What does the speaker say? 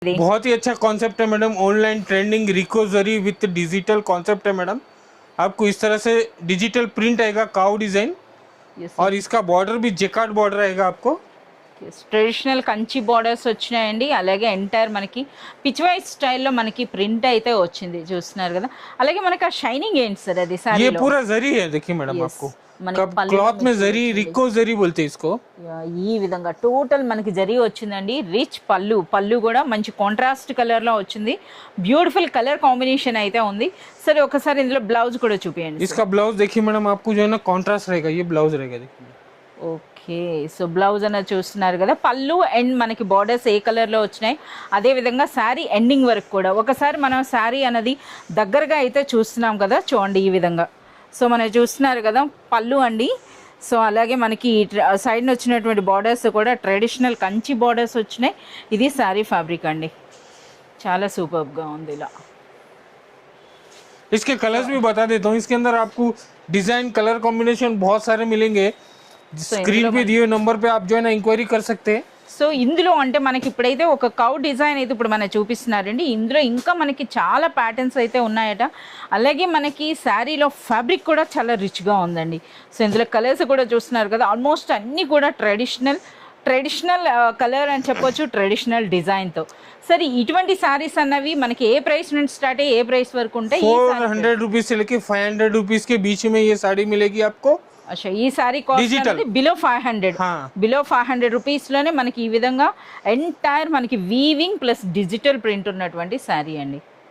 बहुत ही अच्छा कॉन्सेप्ट है मैडम, ऑनलाइन ट्रेंडिंग रिको जरी विथ डिजिटल कॉन्सेप्ट है मैडम। आपको इस तरह से डिजिटल प्रिंट आएगा काउ डिजाइन, और इसका बॉर्डर भी जेकार्ड बॉर्डर आएगा आपको। ట్రెడిషనల్ కంచి బార్డర్స్ వచ్చినాయండి, అలాగే ఎంటైర్ మనకి పిచ్ వైజ్ స్టైల్లో మనకి ప్రింట్ అయితే వచ్చింది చూస్తున్నారు కదా। అలాగే మనకి ఆ షైనింగ్ ఏంటి సార్ అది సారీ? ये पूरा जरी है, देखिए मैडम आपको क्लॉथ में जरी रिको जरी बोलते हैं इसको। ఈ విధంగా టోటల్ మనకి జరీ వచ్చిందండి। రిచ్ పళ్ళు కూడా మంచి కాంట్రాస్ట్ కలర్ లో వచ్చింది, బ్యూటిఫుల్ కలర్ కాంబినేషన్ అయితే ఉంది। సరే ఒకసారి ఇందులో బ్లౌజ్ కూడా చూపియండి। इसका ब्लाउज देखिए मैडम, आपको जो है ना कॉन्ट्रास्ट रहेगा, ये ब्लाउज रहेगा देखिए। ఓకే, సో బ్లౌజ్ అన్నది చూస్తున్నారు కదా, పళ్ళు అండ్ మనకి బార్డర్స్ ఏ కలర్లో వచ్చినాయి, అదేవిధంగా శారీ ఎండింగ్ వరకు కూడా ఒకసారి మనం శారీ అన్నది దగ్గరగా అయితే చూస్తున్నాం కదా, చూడండి ఈ విధంగా। సో మనం చూస్తున్నారు కదా పళ్ళు అండి। సో అలాగే మనకి సైడ్న వచ్చినటువంటి బార్డర్స్ కూడా ట్రెడిషనల్ కంచి బార్డర్స్ వచ్చినాయి। ఇది శారీ ఫ్యాబ్రిక్ అండి, చాలా సూపర్గా ఉంది ఇలా। इसके कलर्स भी बता देता हूँ, इसके अंदर आपको डिजाइन कलर कॉम्बिनेशन बहुत सारे मिलेंगे। स्क्रीन पे दिए नंबर पे आप जो है ना इंक्वायरी कर सकते हैं। సో ఇందులో అంటే మనకి ఇప్పుడైతే ఒక కౌ డిజైన్ అయితే ఇప్పుడు మనకి చూపిస్తున్నారండి, ఇందులో ఇంకా మనకి చాలా ప్యాటర్న్స్ అయితే ఉన్నాయట। అలాగే మనకి శారీలో ఫ్యాబ్రిక్ కూడా చాలా రిచ్గా ఉందండి। సో ఇందులో కలర్స్ కూడా చూస్తున్నారు కదా, ఆల్మోస్ట్ అన్నీ కూడా ట్రెడిషనల్ కలర్ అని చెప్పొచ్చు, ట్రెడిషనల్ డిజైన్తో। సరే ఇటువంటి శారీస్ అన్నవి మనకి ఏ ప్రైస్ నుండి స్టార్ట్ అయ్యి ఏ ప్రైస్ వరకు ఉంటాయి? 400 रुपीज से लेके 500 रुपीज के बीच में ये साड़ी मिलेगी आपको। అచ్చా, ఈ సారీ కాస్ట్ బిలో 500, బిలో 500 రూపీస్లోనే మనకి ఈ విధంగా ఎంటైర్ మనకి వీవింగ్ ప్లస్ డిజిటల్ ప్రింట్ ఉన్నటువంటి శారీ అండి।